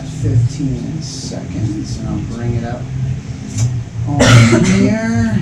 got 15 seconds, and I'll bring it up on here.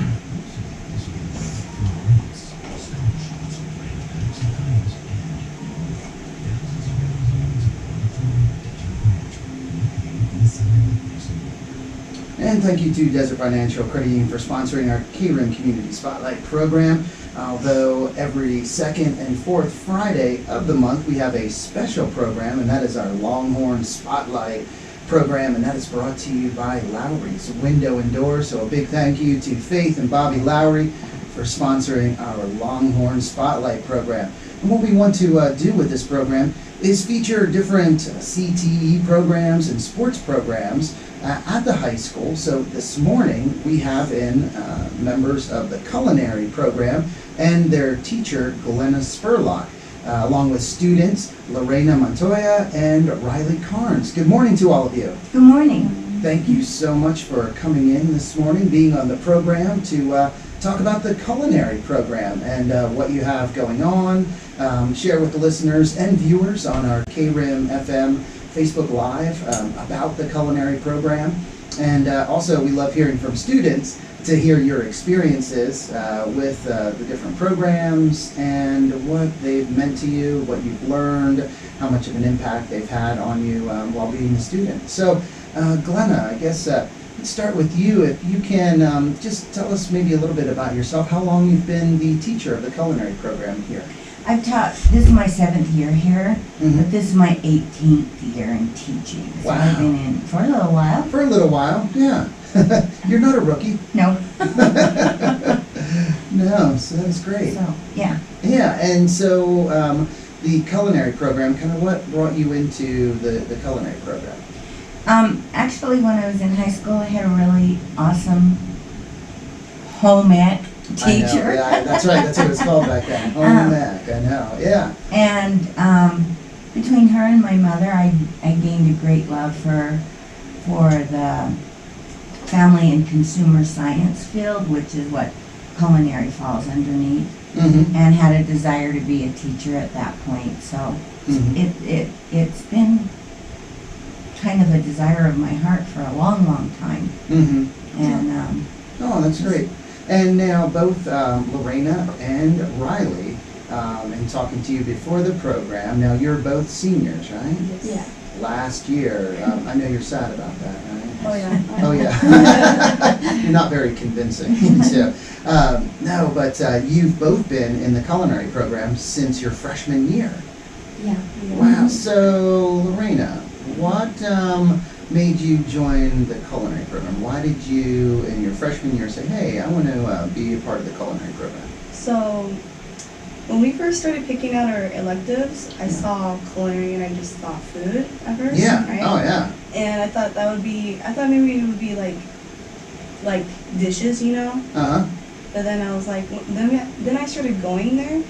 And thank you to Desert Financial Credit Union for sponsoring our KRIM Community Spotlight program. Although every second and fourth Friday of the month we have a special program, and that is our Longhorn Spotlight program, and that is brought to you by Lowry's Window and Door. So a big thank you to Faith and Bobby Lowry for sponsoring our Longhorn Spotlight program. And what we want to do with this program is feature different CTE programs and sports programs at the high school. So this morning we have in members of the culinary program and their teacher Glenna Spurlock, along with students Lorena Montoya and Rylee Carnes. Good morning to all of you. Good morning. Thank you so much for coming in this morning, being on the program to talk about the culinary program and what you have going on, share with the listeners and viewers on our KRIM FM Facebook Live about the culinary program. And also we love hearing from students to hear your experiences with the different programs and what they've meant to you, what you've learned, how much of an impact they've had on you while being a student. So Glenna, I guess let's start with you. If you can just tell us maybe a little bit about yourself, how long you've been the teacher of the culinary program here. I've taught, this is my 7th year here, but this is my 18th year in teaching. So Wow. I've been in for a little while. For a little while, yeah. You're not a rookie. No. No, so that's great. So, yeah. Yeah, and so the culinary program, kind of what brought you into the culinary program? Actually, when I was in high school, I had a really awesome home ec teacher. I know, yeah, that's right, that's what it was called back then. Home ec, I know, yeah. And between her and my mother, I gained a great love for the family and consumer science field, which is what culinary falls underneath, and had a desire to be a teacher at that point. So it's been kind of a desire of my heart for a long, long time. And oh, that's great. And now both Lorena and Rylee, and talking to you before the program, now you're both seniors, right? Yeah. Last year, I know you're sad about that, right? Oh yeah. Oh yeah. You're not very convincing. So, no, but you've both been in the culinary program since your freshman year. Yeah. Wow. So Lorena, what made you join the culinary program? Why did you, in your freshman year, say, hey, I want to be a part of the culinary program? So when we first started picking out our electives, I saw culinary and I just thought food at first. Yeah. Right? Oh yeah. And I thought maybe it would be like dishes, you know. But then I was like, then I started going there,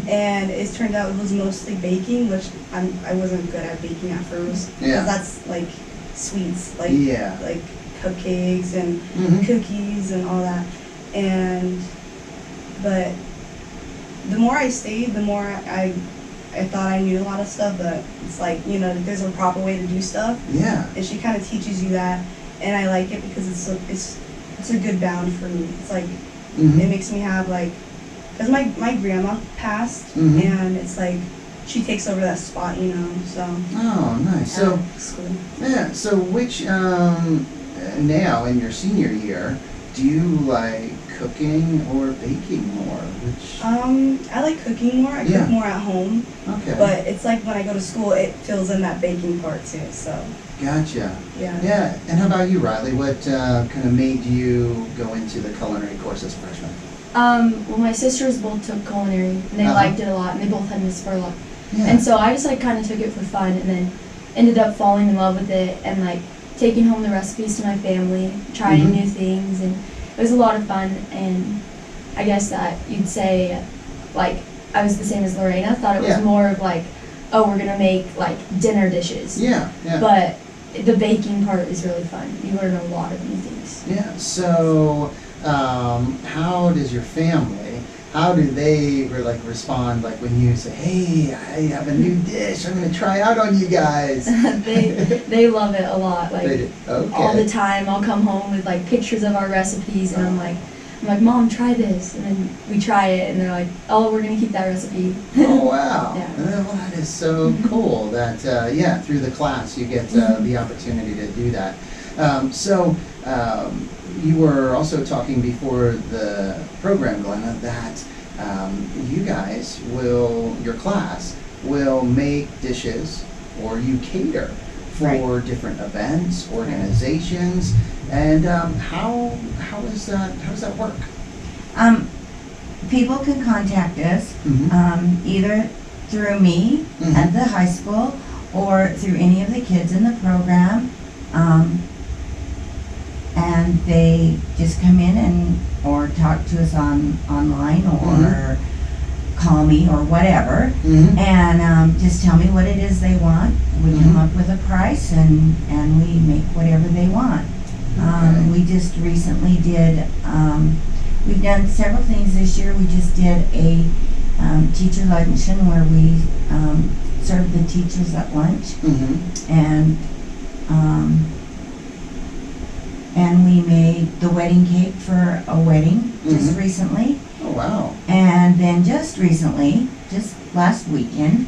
and it turned out it was mostly baking, which I wasn't good at baking at first. Yeah. That's like sweets, like like cupcakes and cookies and all that. But the more I stayed, the more I thought I knew a lot of stuff. But it's like, you know, there's a proper way to do stuff. Yeah. And she kind of teaches you that, and I like it because it's a good bound for me. It's like. It makes me have like, because my grandma passed, and it's like she takes over that spot, you know. So. Oh, nice. So. School. Yeah. So which now in your senior year, do you like cooking or baking more? Which? I like cooking more. I cook more at home. Okay. But it's like when I go to school, it fills in that baking part too. So. Gotcha. Yeah. Yeah. And how about you, Rylee? What kind of made you go into the culinary course as a freshman? Well, my sisters both took culinary, and they liked it a lot, and they both had Miss Spurlock. Yeah. And so I just like kind of took it for fun, and then ended up falling in love with it, and like taking home the recipes to my family, trying new things, and it was a lot of fun. And I guess that you'd say, like, I was the same as Lorena. Thought it was more of like, oh, we're gonna make like dinner dishes. Yeah. Yeah. But the baking part is really fun. You learn a lot of new things. Yeah. So, how does your family how do they respond when you say, hey, I have a new dish, I'm going to try out on you guys? They love it a lot. They do. Okay. All the time. I'll come home with pictures of our recipes, and I'm like, Mom, try this, and then we try it, and they're like, oh, we're gonna keep that recipe. Oh wow! Yeah. Well, that is so cool. That through the class you get the opportunity to do that. You were also talking before the program, Glenna, that you guys your class will make dishes, or you cater for different events, organizations, and how does that work? People can contact us either through me at the high school or through any of the kids in the program, and they just come in or talk to us online or call me or whatever, and just tell me what it is they want. We come up with a price and we make whatever they want. We just recently did, we've done several things this year. We just did a teacher luncheon where we served the teachers at lunch, and we made the wedding cake for a wedding just recently. Oh wow. And then just recently, just last weekend,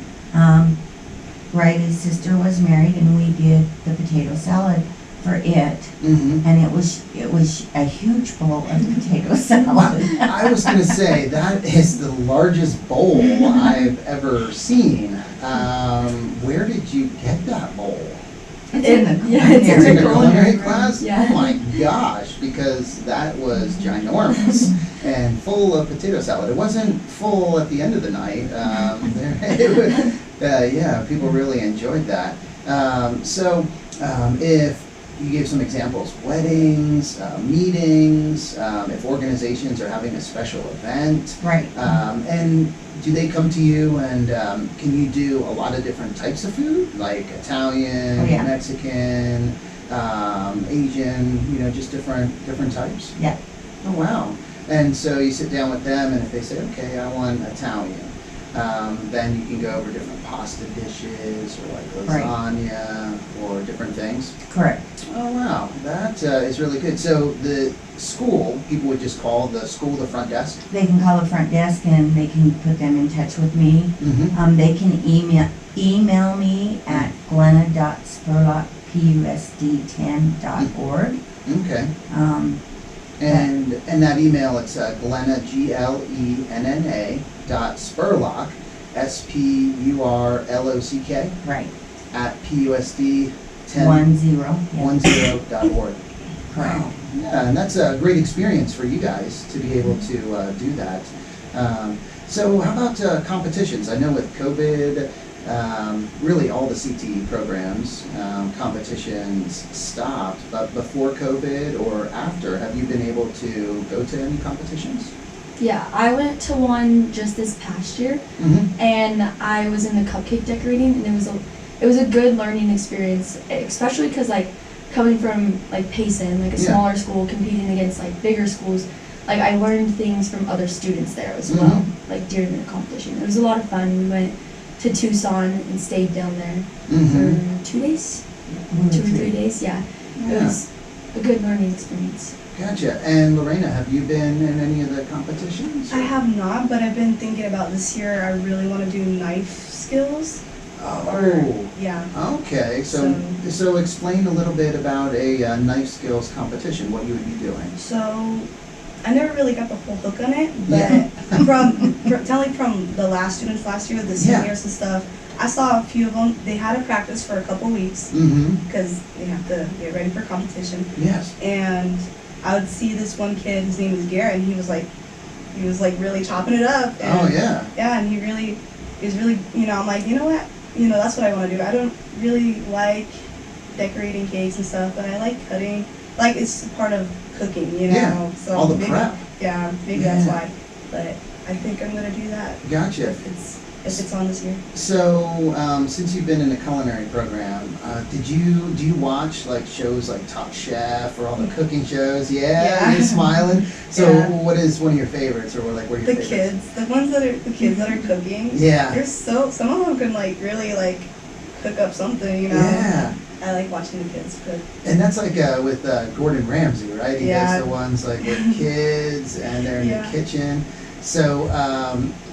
Riley's sister was married, and we did the potato salad for it, and it was a huge bowl of potato salad. I was going to say that is the largest bowl I've ever seen. Where did you get that bowl? It's in the It's in the culinary class? Yeah. Oh my gosh, because that was ginormous and full of potato salad. It wasn't full at the end of the night. People really enjoyed that. If you gave some examples, weddings, meetings, if organizations are having a special event. Right. And do they come to you and can you do a lot of different types of food, like Italian, Mexican, Asian, just different types? Yeah. Oh, wow. And so you sit down with them, and if they say, okay, I want Italian, then you can go over different pasta dishes or lasagna or different things. Correct. Oh wow, that is really good. So the school, people would just call the school the front desk? They can call the front desk and they can put them in touch with me. They can email me at glenna.spurlock@pusd10.org. Okay. And that email, it's Glenna, GLENNA .Spurlock, SPURLOCK, Right. at PUSD 10.org. Wow. Yeah, and that's a great experience for you guys to be able to do that. So how about competitions? I know with COVID, really all the CTE programs, competitions stopped, but before COVID or after, have you been able to go to any competitions? Yeah, I went to one just this past year, and I was in the cupcake decorating, and it was a good learning experience, especially because coming from Payson, a smaller school, competing against bigger schools, I learned things from other students there as well, during the competition. It was a lot of fun. We went to Tucson and stayed down there for 2 days, 2 or 3 days. Yeah, it was a good learning experience. Gotcha. And Lorena, have you been in any of the competitions? I have not, but I've been thinking about this year. I really want to do knife skills. Yeah. Okay. So explain a little bit about a knife skills competition. What you would be doing. So I never really got the whole hook on it, but from the last students last year, the seniors and stuff, I saw a few of them. They had to practice for a couple weeks because they have to get ready for competition. Yes. And I would see this one kid. His name was Garrett, and he was really chopping it up. And, yeah, and he was really, I'm like, you know what? That's what I want to do. I don't really like decorating cakes and stuff, but I like cutting. It's part of cooking, Yeah, so all the maybe, prep. Yeah, maybe that's why. But I think I'm gonna do that. Gotcha. If if it's on this year. So, since you've been in the culinary program, do you watch like shows like Top Chef or all the cooking shows? Yeah. You're smiling. So, Yeah. what is one of your favorites, or what are your The favorites? kids, the kids that are cooking. Yeah. They're some of them can like really like cook up something, you know. Yeah. I like watching the kids cook. And that's like with Gordon Ramsay, right? He Yeah. does the ones like with kids and they're in Yeah. the kitchen. So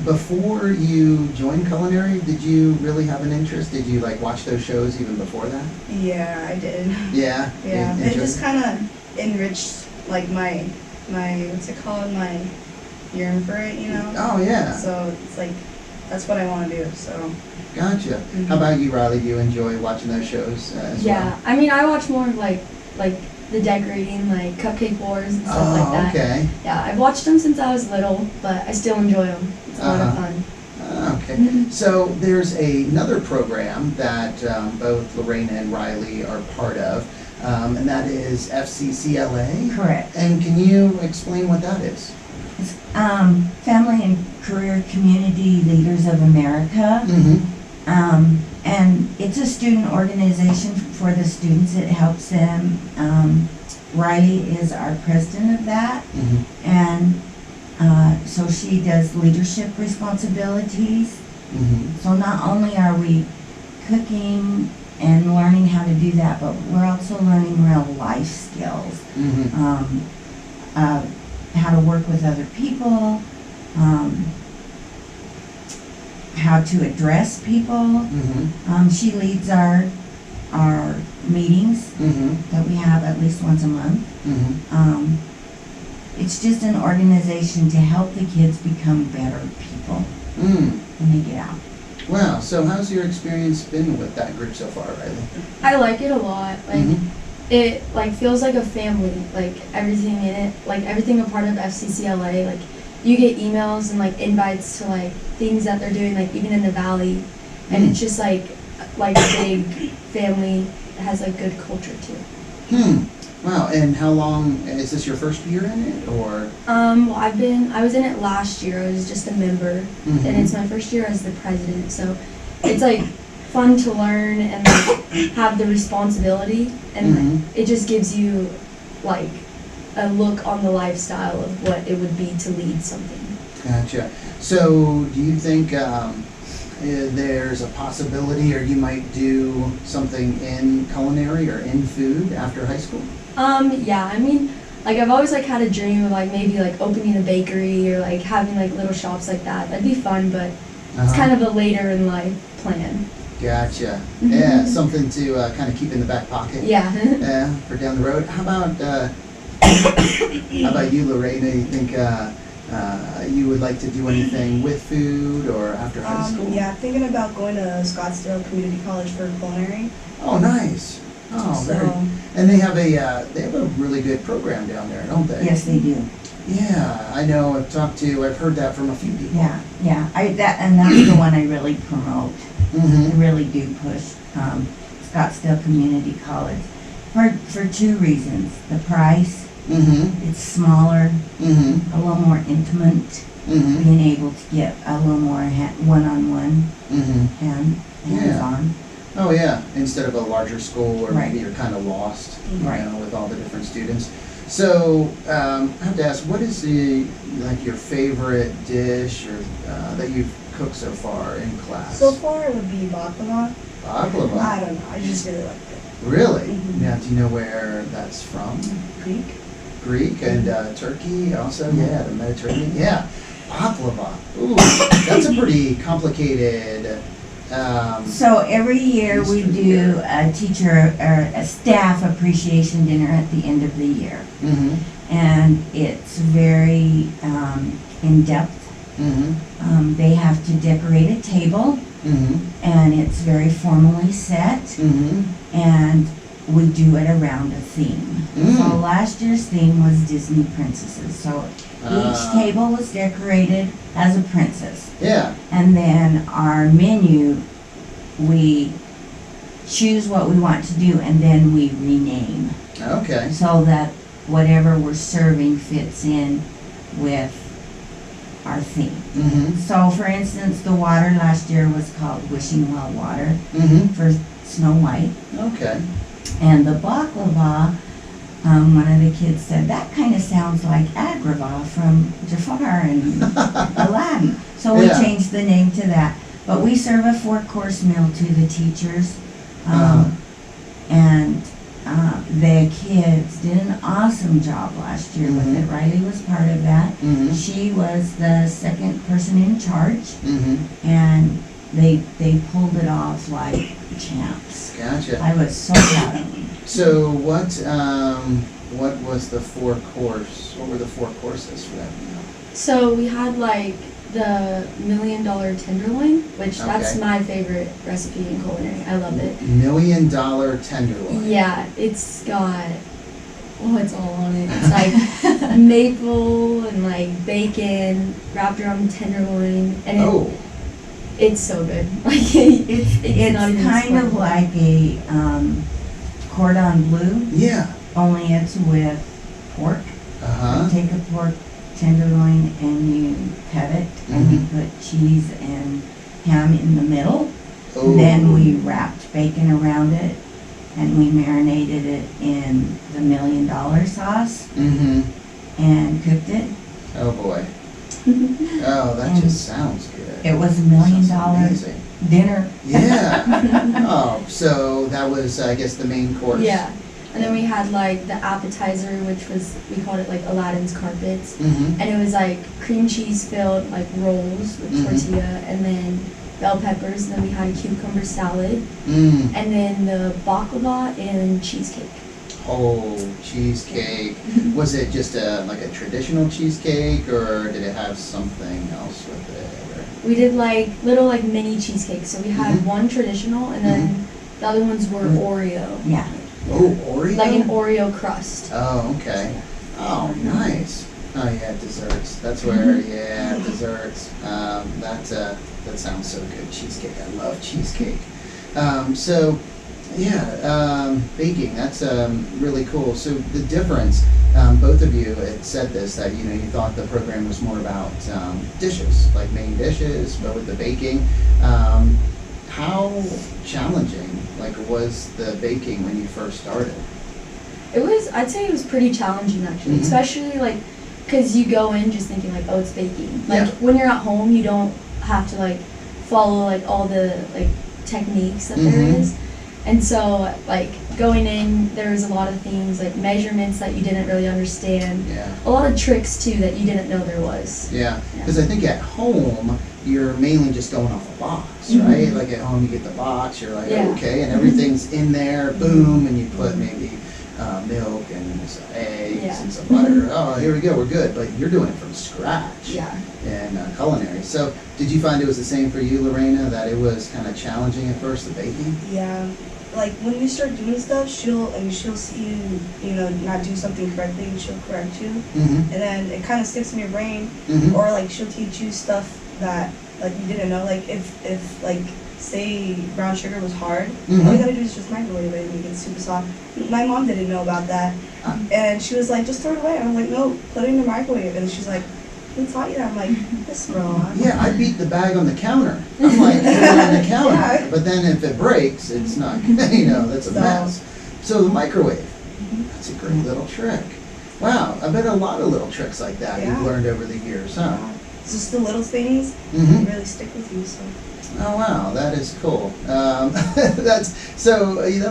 before you joined culinary, did you really have an interest? Did you like watch those shows even before that? Yeah, I did. Yeah. Yeah, it Enjoyed just kind of enriched like my what's it called, my yearn for it, you know. Oh yeah. So it's like that's what I want to do. So Gotcha. Mhm. How about you, Rylee? Do you enjoy watching those shows as Yeah, well? I mean, I watch more of like the decorating, like Cupcake Wars and stuff like that. Okay. Yeah, I've watched them since I was little, but I still enjoy them. It's a lot of Uh-huh. fun. Okay. Mhm. So there's another program that both Lorena and Rylee are part of, and that is Fccla. Correct. And can you explain what that is? It's, Family and Career Community Leaders of America. Mm-hmm. And it's a student organization for the students. It helps them. Rylee is our president of that. Mm-hmm. And so she does leadership responsibilities. Mm-hmm. So not only are we cooking and learning how to do that, but we're also learning real life skills. Mm-hmm. How to work with other people, how to address people. Mm-hmm. She leads our meetings Mm-hmm. that we have at least once a month. Mm-hmm. It's just an organization to help the kids become better people Mm. when they get out. Wow. So how's your experience been with that group so far, Rylee? I like it a lot. Like Mhm. it like feels like a family. Like everything in it, like everything a part of FCCLA. Like you get emails and like invites to like things that they're doing, like even in the valley, and Mm. it's just like a big family that has like good culture too. Wow. And how long is this? Your first year in it, or? Well, I was in it last year. I was just a member, Mhm. and it's my first year as the president. So it's like fun to learn and like have the responsibility, and Mhm. it just gives you like a look on the lifestyle of what it would be to lead something. Gotcha. So, do you think there's a possibility, or you might do something in culinary or in food after high school? Yeah, I mean, like I've always like had a dream of like maybe like opening a bakery or like having like little shops like that. That'd be fun, but it's kind of a later in life plan. Gotcha. Yeah, something to kind of keep in the back pocket. Yeah. Yeah, for down the road. How about you, Lorena? You think you would like to do anything with food or after high school? Yeah, thinking about going to Scottsdale Community College for culinary. Oh, nice. Oh, So- very. And they have a really good program down there, don't they? Yes, they do. Yeah, I know. I've heard that from a few people. Yeah. That's the one I really promote. I Mm-hmm. really do push Scottsdale Community College for two reasons. The price, Mm-hmm. it's smaller, Mm-hmm. a little more intimate, Mm-hmm. being able to get a little more one-on-one, Mm-hmm. hands-on. Oh yeah, instead of a larger school where Right. maybe you're kind of lost, Right. you know, with all the different students. So I have to ask, what is your favorite dish or that you've cooked so far in class? So far it would be baklava. Baklava. I don't know, I just really liked it. Really? Mhm. Now, do you know where that's from? Greek. Greek and Turkey also? Yeah, the Mediterranean. Yeah, baklava. Ooh, that's a pretty complicated. So every year we do a teacher or a staff appreciation dinner at the end of the year. Mm-hmm. And it's very in-depth. Mm-hmm. They have to decorate a table, Mm-hmm. and it's very formally set, Mm-hmm. and we do it around a theme. Mm. So last year's theme was Disney princesses. So each table was decorated as a princess. Yeah. And then our menu, we choose what we want to do, and then we rename Okay. so that whatever we're serving fits in with our theme. Mm-hmm. So, for instance, the water last year was called Wishing Well Water Mm-hmm. for Snow White. Okay. And the baklava, one of the kids said, that kind of sounds like Agrabah from Jafar and Aladdin. So we Yeah. changed the name to that. But we serve a 4-course meal to the teachers. And the kids did an awesome job last year with it. Riley was part of that. Mm-hmm. She was the second person in charge, Mm-hmm. and they pulled it off like champs. Gotcha. I was so proud of them. So what was the 4-course? What were the 4 courses for that meal? So we had like the $1 Million Tenderloin, which that's Okay. my favorite recipe in culinary. I love it. $1 Million Tenderloin. Yeah, it's got, it's all on it. It's like maple and like bacon wrapped around tenderloin, and it's so good. Like it's not It's even kind of describable. like a cordon bleu, Yeah. only it's with pork. Uh-huh. You take a pork tenderloin and you cut it, and you put cheese and ham in the middle. Oh. Then we wrapped bacon around it, and we marinated it in the $1 Million sauce Mm-hmm. and cooked it. Oh boy. Oh, that And just sounds good. It was $1 Million Sounds amazing. dinner. Yeah. Oh, so that was, I guess, the main course. Yeah. And then we had like the appetizer, which was, we called it like Aladdin's carpets. Mm-hmm. And it was like cream cheese filled like rolls with Mhm. tortilla, and then bell peppers, and then we had a cucumber salad, Mm. and then the baklava and cheesecake. Oh, cheesecake. Was it just like a traditional cheesecake, or did it have something else with it? Or? We did like little like mini cheesecakes. So we had Mhm. one traditional, and then the other ones were Mhm. Oreo. Yeah. Oh, Oreo? Like an Oreo crust. Oh, okay. Oh, nice. Oh, yeah, desserts. That's where, yeah, desserts. That sounds so good. Cheesecake. I love cheesecake. Baking. That's really cool. So the difference, both of you had said this, that you thought the program was more about dishes, like main dishes, but with the baking. How challenging, was the baking when you first started? I'd say it was pretty challenging actually, Mhm. especially like, cause you go in just thinking like, oh, it's baking. Like Yeah. when you're at home, you don't have to like follow like all the like techniques that there Mhm. is. And so like going in, there was a lot of things like measurements that you didn't really understand. Yeah. A lot of tricks too that you didn't know there was. Yeah, because I think at home, you're mainly just going off a box, Mhm. right? Like at home, you get the box, you're like, Yeah. okay, and everything's in there, boom, and you put maybe milk and some eggs Yeah. and some butter. Oh, here we go, we're good. But you're doing it from scratch Yeah. in culinary. So did you find it was the same for you, Lorena, that it was kind of challenging at first, the baking? Yeah. Like when you start doing stuff, she'll see you, not do something correctly, and she'll correct you. Mm-hmm. And then it kind of sticks in your brain. Mm-hmm. Or like she'll teach you stuff that like you didn't know. Like if like say brown sugar was hard, all you Mhm. gotta do is just microwave it and it gets super soft. My mom didn't know about that, Ah. and she was like, just throw it away. I'm like, no, put it in the microwave. And she's like, who taught you that? I'm like, this girl. Yeah, I beat the bag on the counter. I'm like, put it on the counter. Yeah. But then if it breaks, it's not, that's a So- mess. So the microwave, that's a great little trick. Wow, I bet a lot of little tricks like that you've Yeah. learned over the years, huh? It's just the little things Mm-hmm. really stick with you. So Oh wow, that is cool. That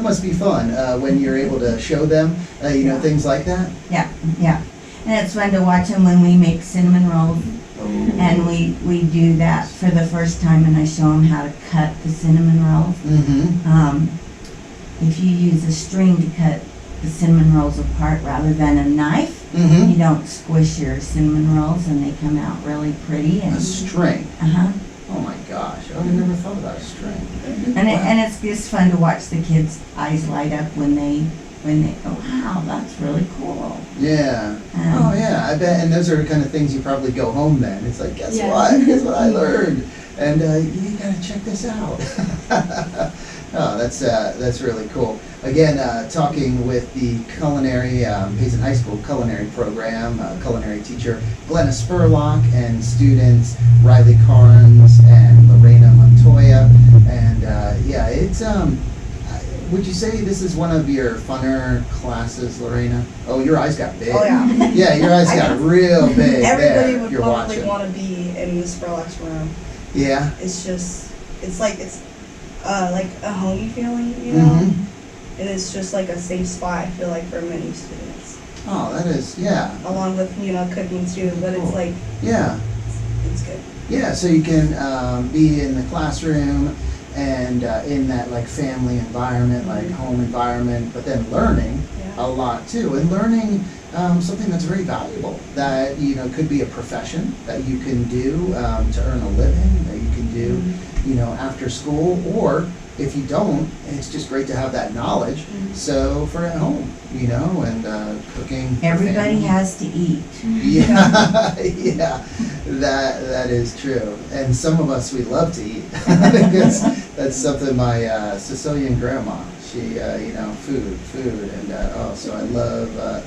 must be fun when you're able to show them, Yeah. things like that. Yeah, yeah. And it's fun to watch them when we make cinnamon rolls. And we do that for the first time, and I show them how to cut the cinnamon rolls. Mm-hmm. If you use a string to cut the cinnamon rolls apart rather than a knife, Mm-hmm. you don't squish your cinnamon rolls, and they come out really pretty. And A string. uh-huh. Oh my gosh, I never thought about a string. And it's just fun to watch the kids' eyes light up when they go, wow, that's really cool. Yeah. Oh yeah, I bet. And those are the kind of things you probably go home then. It's like, guess Yeah. what? Guess what I learned? And you gotta check this out. Oh, that's really cool. Again, talking with the culinary, Payson High School Culinary Program, Culinary Teacher Glenna Spurlock, and students Rylee Carnes and Lorena Montoya. And yeah, it's, would you say this is one of your funner classes, Lorena? Oh, your eyes got big. Oh yeah. Yeah, your eyes got real big. Everybody there. would You're probably watching. want to be in Miss Spurlock's room. Yeah. It's just, it's like a homey feeling, you know? Mhm. And it's just like a safe spot, I feel like, for many students. Oh, that is, yeah. Along with, cooking too, but it's Cool. like, Yeah. it's good. Yeah, so you can be in the classroom and in that like family environment, like home environment, but then learning Yeah. a lot too, and learning something that's very valuable that could be a profession that you can do to earn a living, that you can do after school, or if you don't, it's just great to have that knowledge. Mhm. So for at home, and cooking. for Everybody family. has to eat. Yeah, yeah, that is true. And some of us, we love to eat. Because that's something my Sicilian grandma, she, food, and so I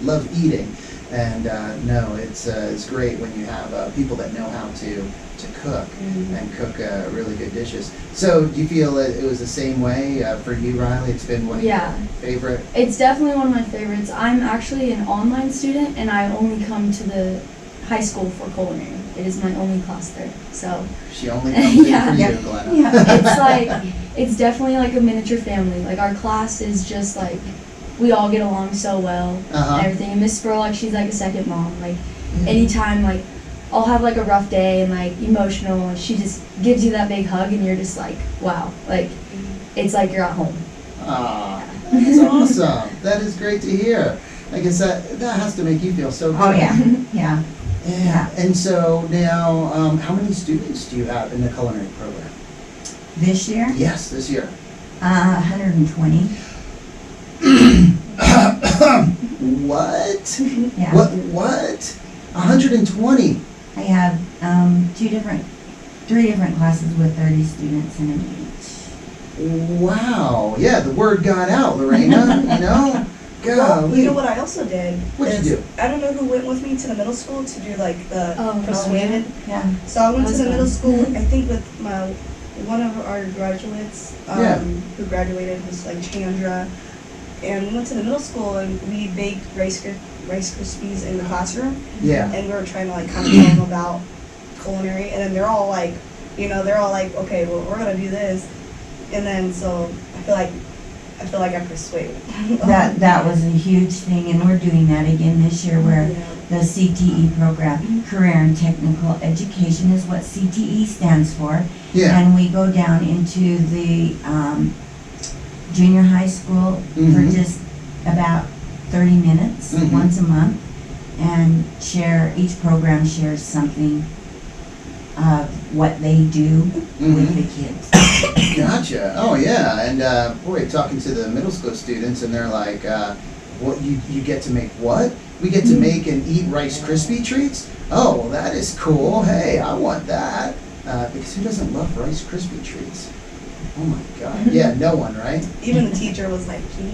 love eating. And no, it's great when you have people that know how to cook and cook really good dishes. So do you feel it was the same way for you, Rylee? It's been one of your favorite? It's definitely one of my favorites. I'm actually an online student, and I only come to the high school for culinary. It is my only class there. So She only comes in Yeah. for you, Yeah. Glenna. Yeah. it's definitely like a miniature family. Like our class is just like we all get along so well. Uh-huh. Everything. And Miss Spurlock, she's like a second mom. Like anytime like I'll have like a rough day and like emotional, and she just gives you that big hug, and you're just like, wow, like it's like you're at home. Ah, that's awesome. That is great to hear. I guess that has to make you feel so good. Oh, yeah, yeah. Yeah. And so now, how many students do you have in the culinary program? This year, Yes, this year. 120. What? Yeah. What? 120? I have three different classes with 30 students in them each. Wow. Yeah, the word got out, Lorena. Well, Golly. you know what I also did? What'd you is- do? I don't know who went with me to the middle school to do like the persuaded. Yeah. So I went to That's the middle fun. school, I think with one of our graduates Yeah. who graduated was like Chandra. And we went to the middle school and we baked Rice Krispies in the classroom. Yeah. And we were trying to like kind of tell them about culinary. And then they're all like, okay, well, we're going to do this. And then so I feel like I persuaded. That was a huge thing, and we're doing that again this year where the CTE program, Career and Technical Education, is what CTE stands for. Yeah. And we go down into the junior high school for Mhm. just about 30 minutes Mhm. once a month, and each program shares something of what they do with Mhm. the kids. Gotcha. Oh yeah. And boy, talking to the middle school students, and they're like, "What you get to make what? We get to make and eat Rice Krispie treats? Oh, well, that is cool. Hey, I want that." Because who doesn't love Rice Krispie treats? Oh my God. Yeah, no one, right? Even the teacher was like, can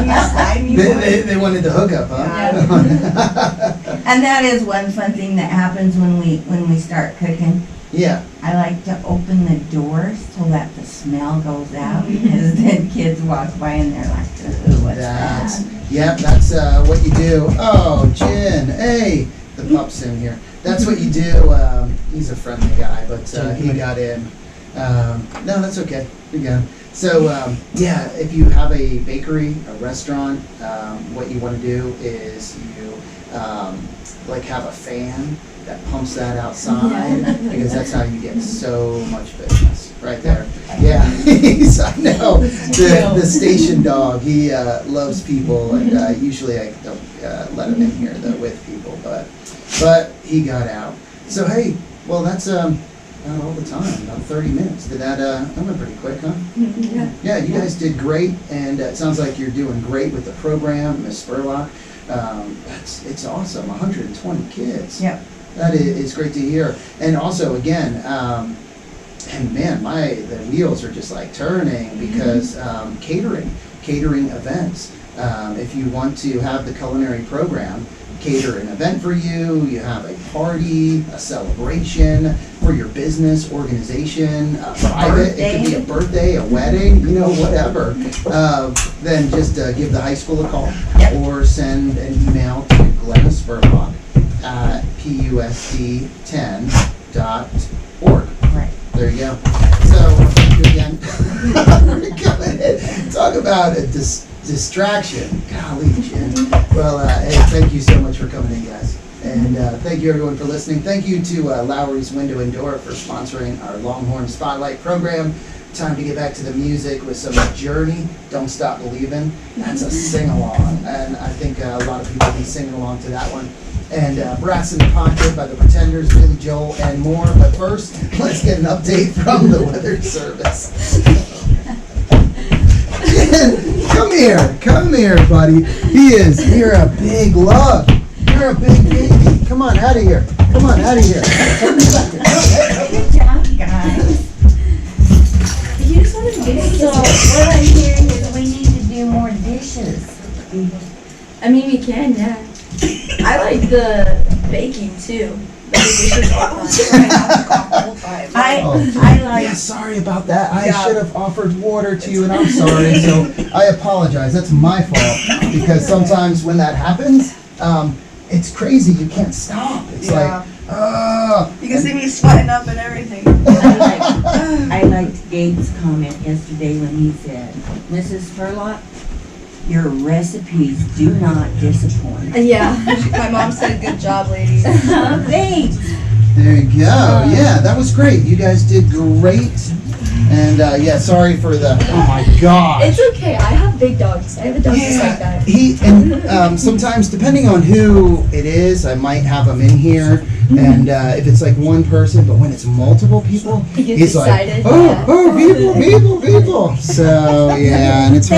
you slide me one? They wanted to hook up, huh? And that is one fun thing that happens when we start cooking. Yeah. I like to open the doors so that the smell goes out, because then kids walk by and they're like, ooh, what's that? Yep, that's what you do. Oh, Jen, hey, the pup's in here. That's what you do. He's a friendly guy, but he got in. No, that's okay. You're good. So, yeah, if you have a bakery, a restaurant, what you want to do is you like have a fan that pumps that outside, because that's how you get so much business right there. Yeah, I know. The station dog, he loves people, and usually I don't let him in here though with people, but he got out. So hey, well that's about all the time, about 30 minutes. Did that went pretty quick, huh? Yeah. Yeah, you guys did great, and it sounds like you're doing great with the program, Miss Spurlock. It's awesome, 120 kids. Yep. That is great to hear. And also, again, and man, the wheels are just like turning because catering events. If you want to have the culinary program cater an event for you, you have a party, a celebration for your business, organization, private, it could be a birthday, a wedding, whatever, then just give the high school a call or send an email to Glenna Spurlock at pusd10.org. Right. There you go. So, thank you again for coming in. Talk about a distraction. Golly, Jen. Well, hey, thank you so much for coming in, guys. And thank you, everyone, for listening. Thank you to Lowry's Window and Door for sponsoring our Longhorn Spotlight program. Time to get back to the music with some Journey, Don't Stop Believin'. That's a sing-along, and I think a lot of people will be singing along to that one. And Brass in the Pocket by the Pretenders, Billy Joel, and more. But first, let's get an update from the Weather Service. Come here, buddy. You're a big love. You're a big baby. Come on, out of here. Come on, out of here. Good job, guys. You just want to do So what I'm hearing is we need to do more dishes. I mean, we can, yeah. I like the baking too. The dishes are fun. I like. Yeah, sorry about that. I should have offered water to you, and I'm sorry. So I apologize. That's my fault because sometimes when that happens, it's crazy. You can't stop. It's like, you can see me sweating up and everything. I liked Gabe's comment yesterday when he said, Mrs. Spurlock, your recipes do not disappoint. Yeah. My mom said, "Good job, ladies." Thanks. There you go. Yeah, that was great. You guys did great. And sorry for the. Oh my gosh. It's okay. I have big dogs. I have a dog just like that. Sometimes depending on who it is, I might have him in here. And if it's like one person, but when it's multiple people, He gets he's excited. like, people. So yeah, and it's